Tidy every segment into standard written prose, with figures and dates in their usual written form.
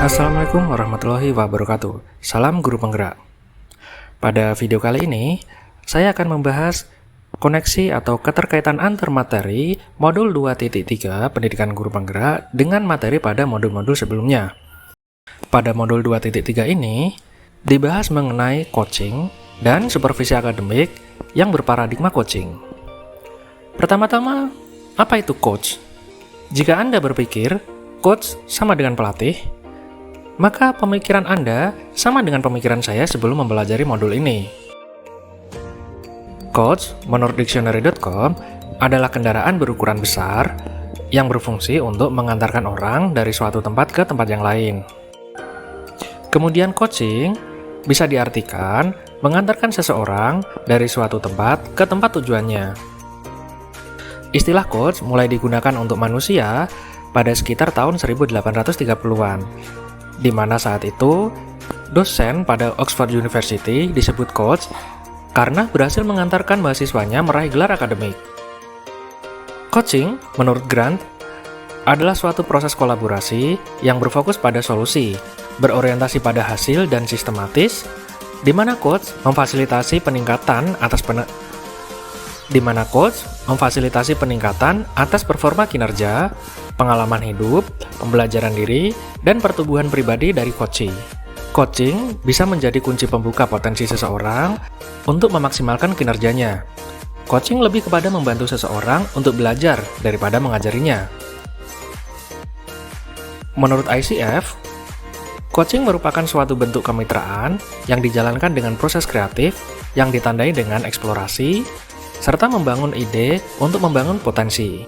Assalamualaikum warahmatullahi wabarakatuh. Salam guru penggerak. Pada video kali ini, saya akan membahas koneksi atau keterkaitan antar materi modul 2.3 Pendidikan Guru Penggerak dengan materi pada modul-modul sebelumnya. Pada modul 2.3 ini, dibahas mengenai coaching dan supervisi akademik yang berparadigma coaching. Pertama-tama, apa itu coach? Jika Anda berpikir coach sama dengan pelatih, maka pemikiran Anda sama dengan pemikiran saya sebelum mempelajari modul ini. Coach, menurut dictionary.com, adalah kendaraan berukuran besar yang berfungsi untuk mengantarkan orang dari suatu tempat ke tempat yang lain. Kemudian coaching bisa diartikan mengantarkan seseorang dari suatu tempat ke tempat tujuannya. Istilah coach mulai digunakan untuk manusia pada sekitar tahun 1830-an, di mana saat itu dosen pada Oxford University disebut coach karena berhasil mengantarkan mahasiswanya meraih gelar akademik. Coaching, menurut Grant, adalah suatu proses kolaborasi yang berfokus pada solusi, berorientasi pada hasil dan sistematis, di mana coach memfasilitasi peningkatan atas performa kinerja, pengalaman hidup, pembelajaran diri, dan pertumbuhan pribadi dari coachee. Coaching bisa menjadi kunci pembuka potensi seseorang untuk memaksimalkan kinerjanya. Coaching lebih kepada membantu seseorang untuk belajar daripada mengajarinya. Menurut ICF, coaching merupakan suatu bentuk kemitraan yang dijalankan dengan proses kreatif yang ditandai dengan eksplorasi, serta membangun ide untuk membangun potensi.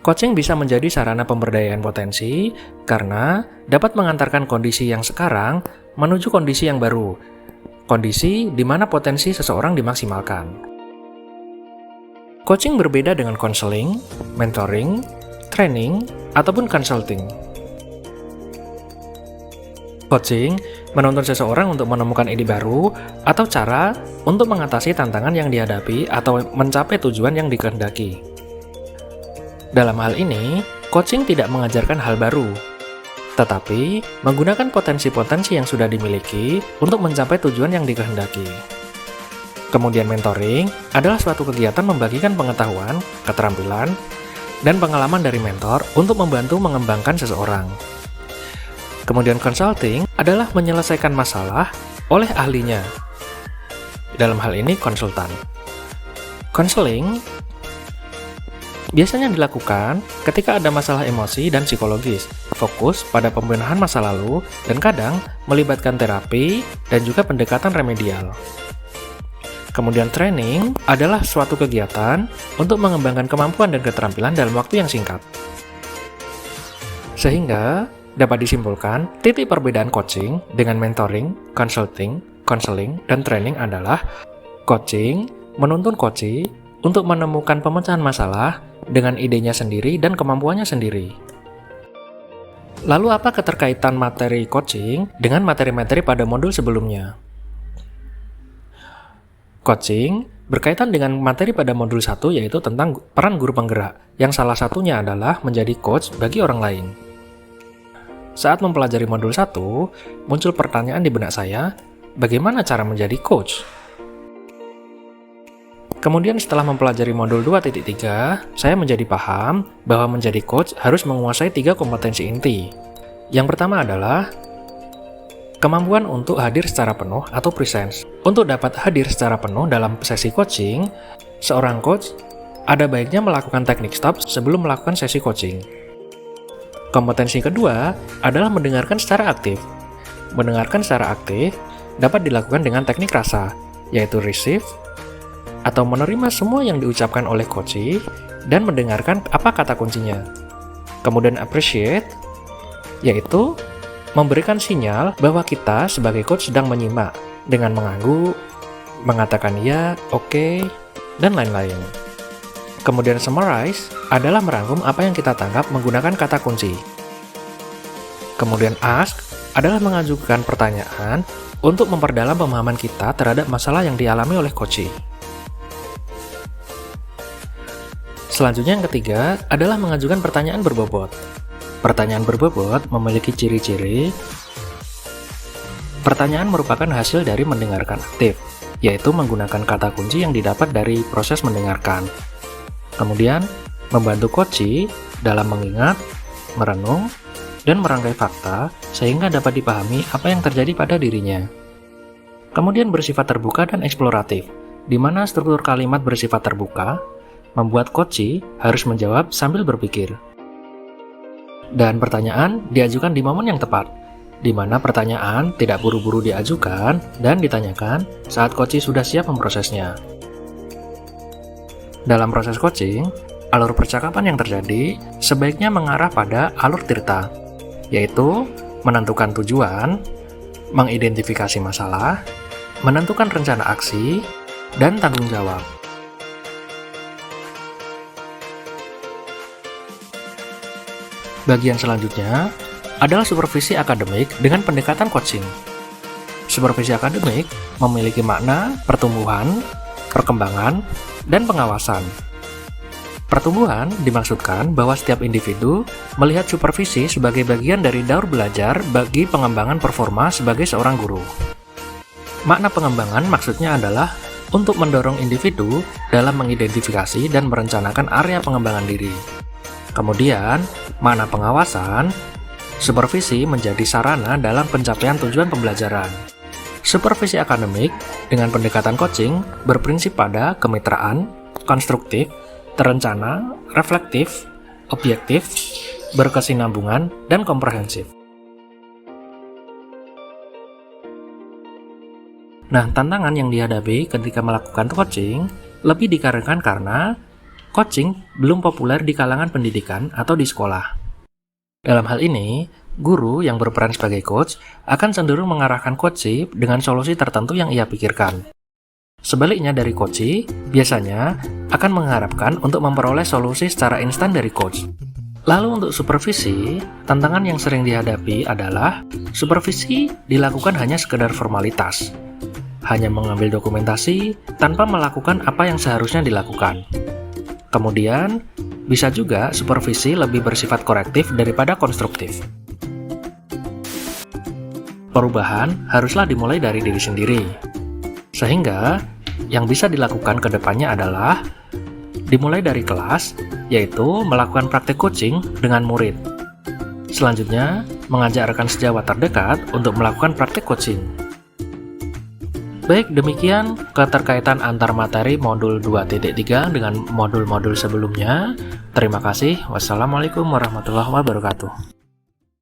Coaching bisa menjadi sarana pemberdayaan potensi karena dapat mengantarkan kondisi yang sekarang menuju kondisi yang baru, kondisi di mana potensi seseorang dimaksimalkan. Coaching berbeda dengan counseling, mentoring, training, ataupun consulting. Coaching menuntun seseorang untuk menemukan ide baru atau cara untuk mengatasi tantangan yang dihadapi atau mencapai tujuan yang dikehendaki. Dalam hal ini, coaching tidak mengajarkan hal baru, tetapi menggunakan potensi-potensi yang sudah dimiliki untuk mencapai tujuan yang dikehendaki. Kemudian mentoring adalah suatu kegiatan membagikan pengetahuan, keterampilan, dan pengalaman dari mentor untuk membantu mengembangkan seseorang. Kemudian consulting adalah menyelesaikan masalah oleh ahlinya. Dalam hal ini konsultan. Counseling biasanya dilakukan ketika ada masalah emosi dan psikologis, fokus pada pembenahan masa lalu, dan kadang melibatkan terapi dan juga pendekatan remedial. Kemudian training adalah suatu kegiatan untuk mengembangkan kemampuan dan keterampilan dalam waktu yang singkat. Sehingga dapat disimpulkan, titik perbedaan coaching dengan mentoring, consulting, counseling, dan training adalah coaching menuntun coachee untuk menemukan pemecahan masalah dengan idenya sendiri dan kemampuannya sendiri. Lalu apa keterkaitan materi coaching dengan materi-materi pada modul sebelumnya? Coaching berkaitan dengan materi pada modul 1 yaitu tentang peran guru penggerak, yang salah satunya adalah menjadi coach bagi orang lain. Saat mempelajari modul 1, muncul pertanyaan di benak saya, bagaimana cara menjadi coach? Kemudian setelah mempelajari modul 2.3, saya menjadi paham bahwa menjadi coach harus menguasai 3 kompetensi inti. Yang pertama adalah kemampuan untuk hadir secara penuh atau presence. Untuk dapat hadir secara penuh dalam sesi coaching, seorang coach ada baiknya melakukan teknik stop sebelum melakukan sesi coaching. Kompetensi kedua adalah mendengarkan secara aktif. Mendengarkan secara aktif dapat dilakukan dengan teknik rasa, yaitu receive, atau menerima semua yang diucapkan oleh coachee dan mendengarkan apa kata kuncinya. Kemudian appreciate, yaitu memberikan sinyal bahwa kita sebagai coach sedang menyimak dengan mengangguk, mengatakan ya, oke, dan lain-lain. Kemudian summarize adalah merangkum apa yang kita tangkap menggunakan kata kunci. Kemudian ask adalah mengajukan pertanyaan untuk memperdalam pemahaman kita terhadap masalah yang dialami oleh coachee. Selanjutnya yang ketiga adalah mengajukan pertanyaan berbobot. Pertanyaan berbobot memiliki ciri-ciri. Pertanyaan merupakan hasil dari mendengarkan aktif, yaitu menggunakan kata kunci yang didapat dari proses mendengarkan. Kemudian, membantu coach dalam mengingat, merenung, dan merangkai fakta sehingga dapat dipahami apa yang terjadi pada dirinya. Kemudian bersifat terbuka dan eksploratif, di mana struktur kalimat bersifat terbuka, membuat coach harus menjawab sambil berpikir. Dan pertanyaan diajukan di momen yang tepat, di mana pertanyaan tidak buru-buru diajukan dan ditanyakan saat coach sudah siap memprosesnya. Dalam proses coaching, alur percakapan yang terjadi sebaiknya mengarah pada alur tirta, yaitu menentukan tujuan, mengidentifikasi masalah, menentukan rencana aksi, dan tanggung jawab. Bagian selanjutnya adalah supervisi akademik dengan pendekatan coaching. Supervisi akademik memiliki makna pertumbuhan, perkembangan, dan pengawasan. Pertumbuhan dimaksudkan bahwa setiap individu melihat supervisi sebagai bagian dari daur belajar bagi pengembangan performa sebagai seorang guru. Makna pengembangan maksudnya adalah untuk mendorong individu dalam mengidentifikasi dan merencanakan area pengembangan diri. Kemudian, makna pengawasan, supervisi menjadi sarana dalam pencapaian tujuan pembelajaran. Supervisi akademik dengan pendekatan coaching berprinsip pada kemitraan, konstruktif, terencana, reflektif, objektif, berkesinambungan, dan komprehensif. Nah, tantangan yang dihadapi ketika melakukan coaching lebih dikarenakan karena coaching belum populer di kalangan pendidikan atau di sekolah. Dalam hal ini, guru yang berperan sebagai coach akan cenderung mengarahkan coach dengan solusi tertentu yang ia pikirkan. Sebaliknya dari coach, biasanya akan mengharapkan untuk memperoleh solusi secara instan dari coach. Lalu untuk supervisi, tantangan yang sering dihadapi adalah supervisi dilakukan hanya sekedar formalitas, hanya mengambil dokumentasi tanpa melakukan apa yang seharusnya dilakukan. Kemudian, bisa juga supervisi lebih bersifat korektif daripada konstruktif. Perubahan haruslah dimulai dari diri sendiri. Sehingga, yang bisa dilakukan ke depannya adalah dimulai dari kelas, yaitu melakukan praktik coaching dengan murid. Selanjutnya, mengajak rekan sejawat terdekat untuk melakukan praktik coaching. Baik, demikian keterkaitan antar materi modul 2.3 dengan modul-modul sebelumnya. Terima kasih. Wassalamualaikum warahmatullahi wabarakatuh.